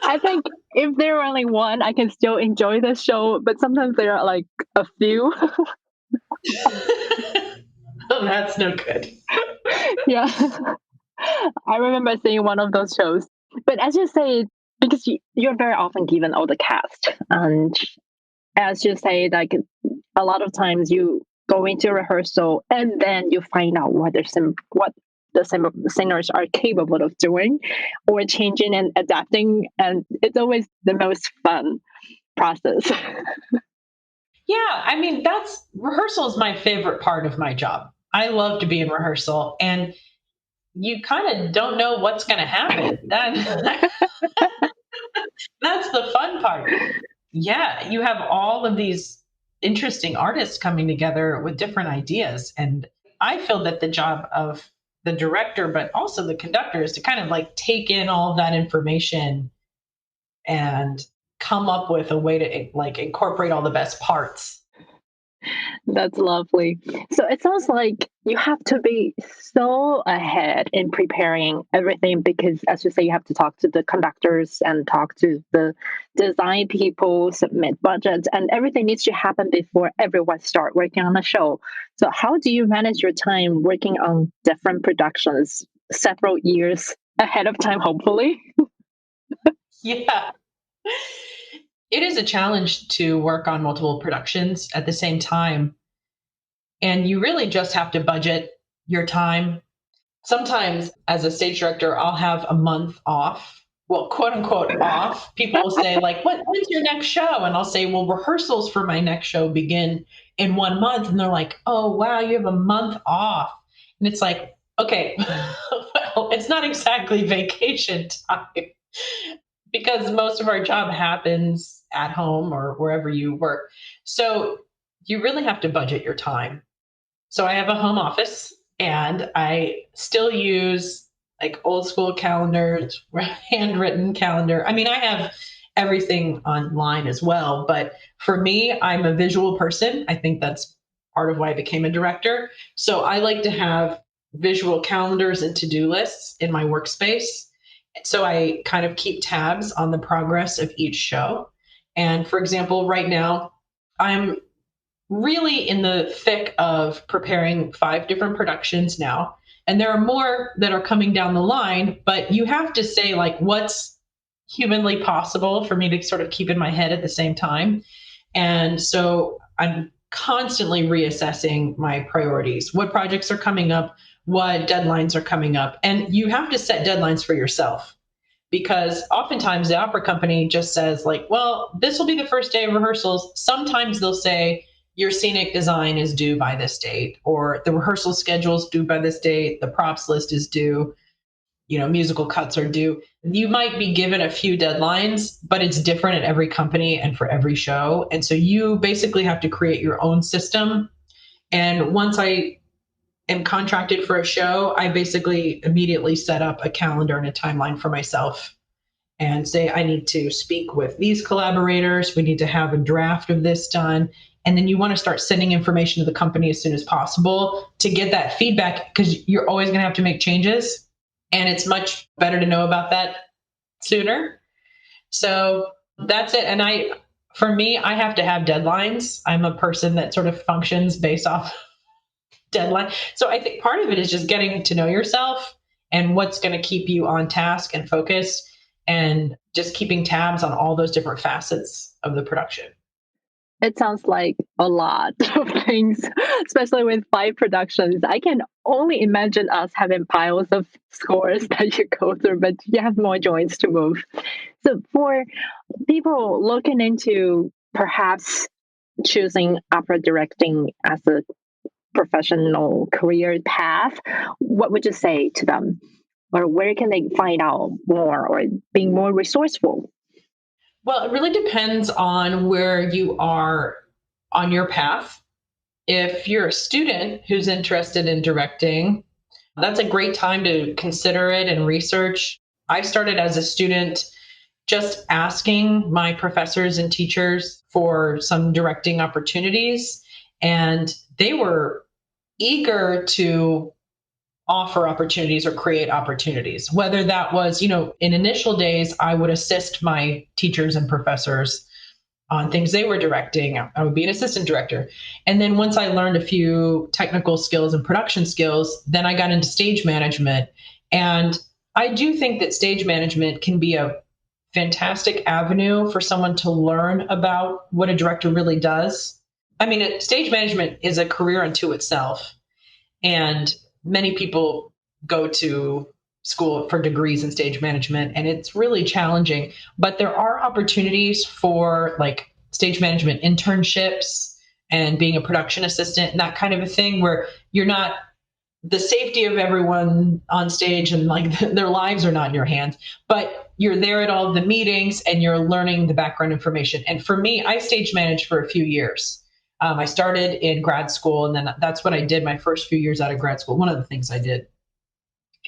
I think if there were only one, I can still enjoy the show, but sometimes there are like a few. Oh, that's no good. Yeah. I remember seeing one of those shows. But as you say, because you're very often given all the cast, and as you say, like a lot of times you go into rehearsal and then you find out what the singers are capable of doing or changing and adapting, and it's always the most fun process. Yeah, that's rehearsal is my favorite part of my job. I love to be in rehearsal, and you kind of don't know what's going to happen. That's the fun part. Yeah, you have all of these interesting artists coming together with different ideas. And I feel that the job of the director, but also the conductor, is to kind of like take in all of that information and come up with a way to like incorporate all the best parts. That's lovely. So it sounds like you have to be so ahead in preparing everything because, as you say, you have to talk to the conductors and talk to the design people, submit budgets, and everything needs to happen before everyone start working on the show. So how do you manage your time working on different productions several years ahead of time, hopefully? Yeah. It is a challenge to work on multiple productions at the same time. And you really just have to budget your time. Sometimes, as a stage director, I'll have a month off. Well, quote unquote off. People will say, like, when's your next show? And I'll say, well, rehearsals for my next show begin in 1 month. And they're like, oh, wow, you have a month off. And it's like, okay, well, it's not exactly vacation time because most of our job happens at home or wherever you work. So you really have to budget your time. So I have a home office and I still use like old school calendars, handwritten calendar. I have everything online as well, but for me, I'm a visual person. I think that's part of why I became a director. So I like to have visual calendars and to-do lists in my workspace. So I kind of keep tabs on the progress of each show. And for example, right now, I'm really in the thick of preparing 5 different productions now. And there are more that are coming down the line, but you have to say like what's humanly possible for me to sort of keep in my head at the same time. And so I'm constantly reassessing my priorities, what projects are coming up, what deadlines are coming up. And you have to set deadlines for yourself because oftentimes the opera company just says like, well, this will be the first day of rehearsals. Sometimes they'll say, your scenic design is due by this date, or the rehearsal schedule is due by this date, the props list is due, musical cuts are due. You might be given a few deadlines, but it's different at every company and for every show. And so you basically have to create your own system. And once I am contracted for a show, I basically immediately set up a calendar and a timeline for myself and say, I need to speak with these collaborators. We need to have a draft of this done. And then you want to start sending information to the company as soon as possible to get that feedback because you're always going to have to make changes. And it's much better to know about that sooner. So that's it. And for me, I have to have deadlines. I'm a person that sort of functions based off deadline. So I think part of it is just getting to know yourself and what's going to keep you on task and focused and just keeping tabs on all those different facets of the production. It sounds like a lot of things, especially with 5 productions. I can only imagine us having piles of scores that you go through, but you have more joints to move. So for people looking into perhaps choosing opera directing as a professional career path, what would you say to them? Or where can they find out more or being more resourceful? Well, it really depends on where you are on your path. If you're a student who's interested in directing, that's a great time to consider it and research. I started as a student just asking my professors and teachers for some directing opportunities, and they were eager to offer opportunities or create opportunities. Whether that was, in initial days, I would assist my teachers and professors on things they were directing. I would be an assistant director. And then once I learned a few technical skills and production skills, then I got into stage management. And I do think that stage management can be a fantastic avenue for someone to learn about what a director really does. I mean, stage management is a career unto itself. And many people go to school for degrees in stage management, and it's really challenging. But there are opportunities for like stage management internships and being a production assistant and that kind of a thing, where you're not, the safety of everyone on stage and like their lives are not in your hands, but you're there at all of the meetings and you're learning the background information. And for me, I stage managed for a few years. I started in grad school, and then that's what I did my first few years out of grad school. One of the things I did.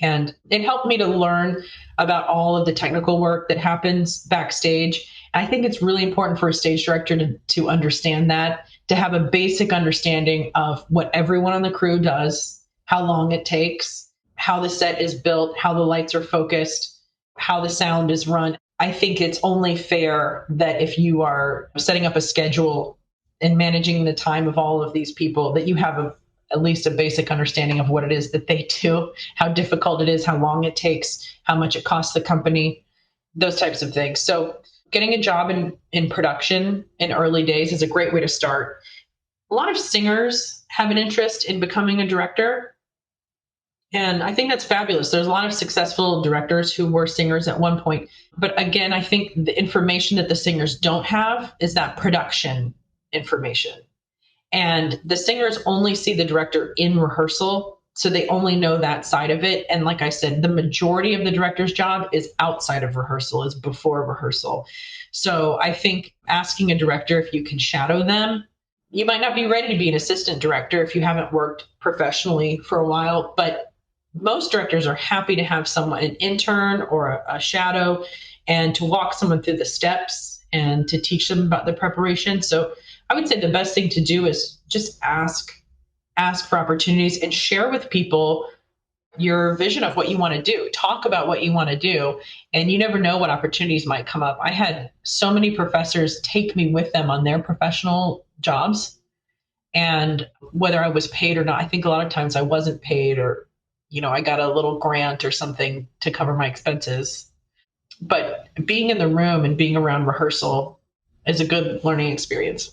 And it helped me to learn about all of the technical work that happens backstage. I think it's really important for a stage director to understand that, to have a basic understanding of what everyone on the crew does, how long it takes, how the set is built, how the lights are focused, how the sound is run. I think it's only fair that if you are setting up a schedule and managing the time of all of these people, that you have at least a basic understanding of what it is that they do, how difficult it is, how long it takes, how much it costs the company, those types of things. So getting a job in production in early days is a great way to start. A lot of singers have an interest in becoming a director, and I think that's fabulous. There's a lot of successful directors who were singers at one point. But again, I think the information that the singers don't have is that production information. And the singers only see the director in rehearsal, so they only know that side of it. And like I said, the majority of the director's job is outside of rehearsal, is before rehearsal. So I think asking a director if you can shadow them, you might not be ready to be an assistant director if you haven't worked professionally for a while, but most directors are happy to have someone, an intern or a shadow, and to walk someone through the steps and to teach them about the preparation. So I would say the best thing to do is just ask for opportunities and share with people your vision of what you want to do. Talk about what you want to do, and you never know what opportunities might come up. I had so many professors take me with them on their professional jobs, and whether I was paid or not, I think a lot of times I wasn't paid, or I got a little grant or something to cover my expenses. But being in the room and being around rehearsal is a good learning experience.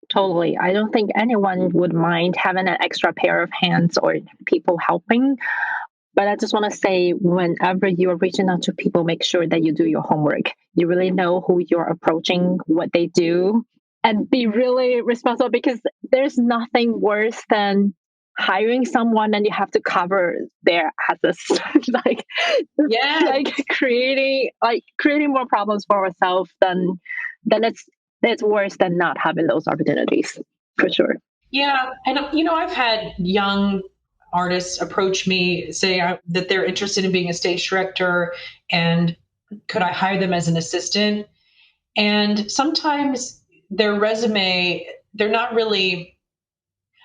Totally. I don't think anyone would mind having an extra pair of hands or people helping. But I just want to say, whenever you're reaching out to people, make sure that you do your homework. You really know who you're approaching, what they do, and be really responsible, because there's nothing worse than hiring someone and you have to cover their assets. like creating more problems for ourselves than it's worse than not having those opportunities, for sure. Yeah. And, I've had young artists approach me, say that they're interested in being a stage director, and could I hire them as an assistant? And sometimes their resume, they're not really,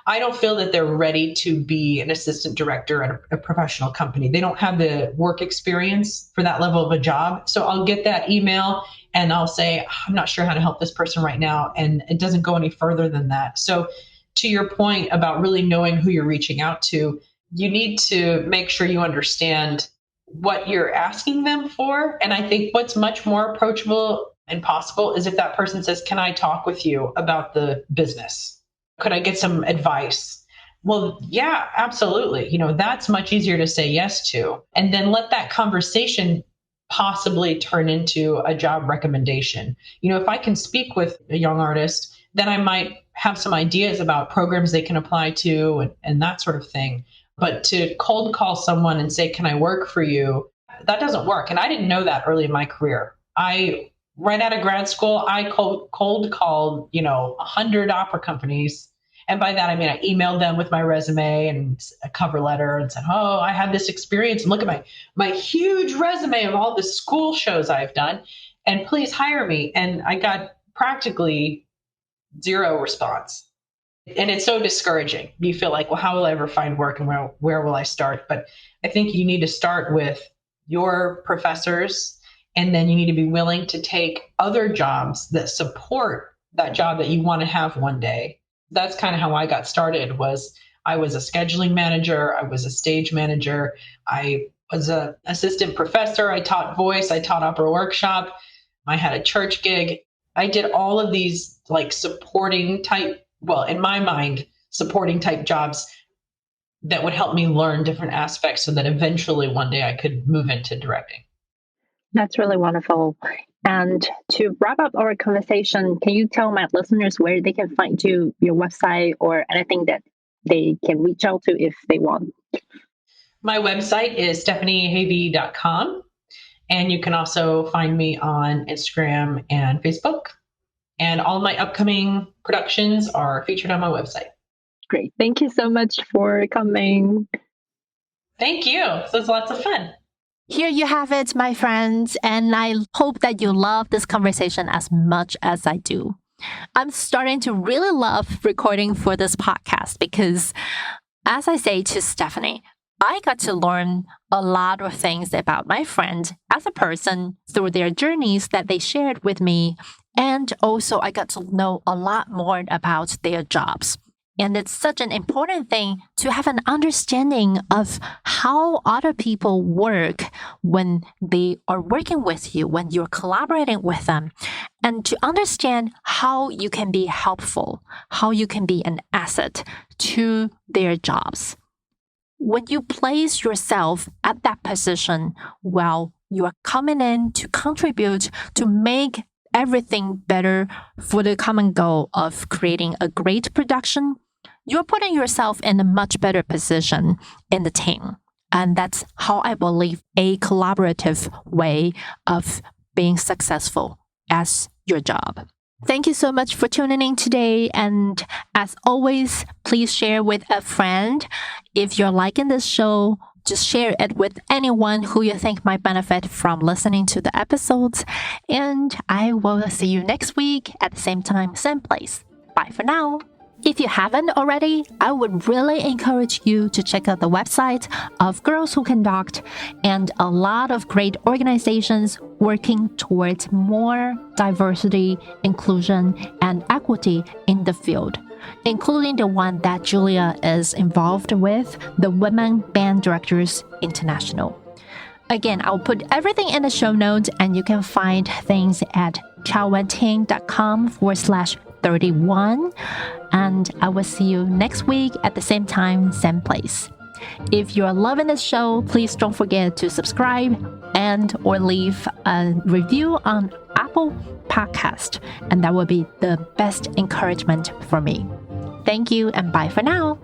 I don't feel that they're ready to be an assistant director at a professional company. They don't have the work experience for that level of a job. So I'll get that email and I'll say, I'm not sure how to help this person right now. And it doesn't go any further than that. So to your point about really knowing who you're reaching out to, you need to make sure you understand what you're asking them for. And I think what's much more approachable and possible is if that person says, can I talk with you about the business? Could I get some advice? Well, yeah, absolutely. That's much easier to say yes to. And then let that conversation possibly turn into a job recommendation. If I can speak with a young artist, then I might have some ideas about programs they can apply to and that sort of thing. But to cold call someone and say, can I work for you? That doesn't work. And I didn't know that early in my career. Right out of grad school, I cold called, 100 opera companies And by that, I mean, I emailed them with my resume and a cover letter and said, oh, I had this experience. And look at my huge resume of all the school shows I've done. And please hire me. And I got practically zero response. And it's so discouraging. You feel like, well, how will I ever find work and where will I start? But I think you need to start with your professors, and then you need to be willing to take other jobs that support that job that you want to have one day. That's kind of how I got started. I was a scheduling manager. I was a stage manager. I was an assistant professor. I taught voice. I taught opera workshop. I had a church gig. I did all of these like supporting type, well, in my mind, supporting type jobs that would help me learn different aspects so that eventually one day I could move into directing. That's really wonderful. And to wrap up our conversation, can you tell my listeners where they can find you, your website, or anything that they can reach out to if they want? My website is stephaniehavey.com. And you can also find me on Instagram and Facebook. And all my upcoming productions are featured on my website. Great. Thank you so much for coming. Thank you. So it's lots of fun. Here you have it, my friends, and I hope that you love this conversation as much as I do. I'm starting to really love recording for this podcast because, as I say to Stephanie, I got to learn a lot of things about my friend as a person through their journeys that they shared with me. And also I got to know a lot more about their jobs. And it's such an important thing to have an understanding of how other people work when they are working with you, when you're collaborating with them, and to understand how you can be helpful, how you can be an asset to their jobs. When you place yourself at that position, well, you are coming in to contribute to make everything better for the common goal of creating a great production. You're putting yourself in a much better position in the team. And that's how I believe a collaborative way of being successful as your job. Thank you so much for tuning in today. And as always, please share with a friend. If you're liking this show, just share it with anyone who you think might benefit from listening to the episodes. And I will see you next week at the same time, same place. Bye for now. If you haven't already, I would really encourage you to check out the website of Girls Who Conduct and a lot of great organizations working towards more diversity, inclusion, and equity in the field, including the one that Julia is involved with, the Women Band Directors International. Again, I'll put everything in the show notes, and you can find things at chaowenting.com/31. And I will see you next week at the same time, same place. If you're loving this show, please don't forget to subscribe and or leave a review on Apple Podcast. And that will be the best encouragement for me. Thank you and bye for now.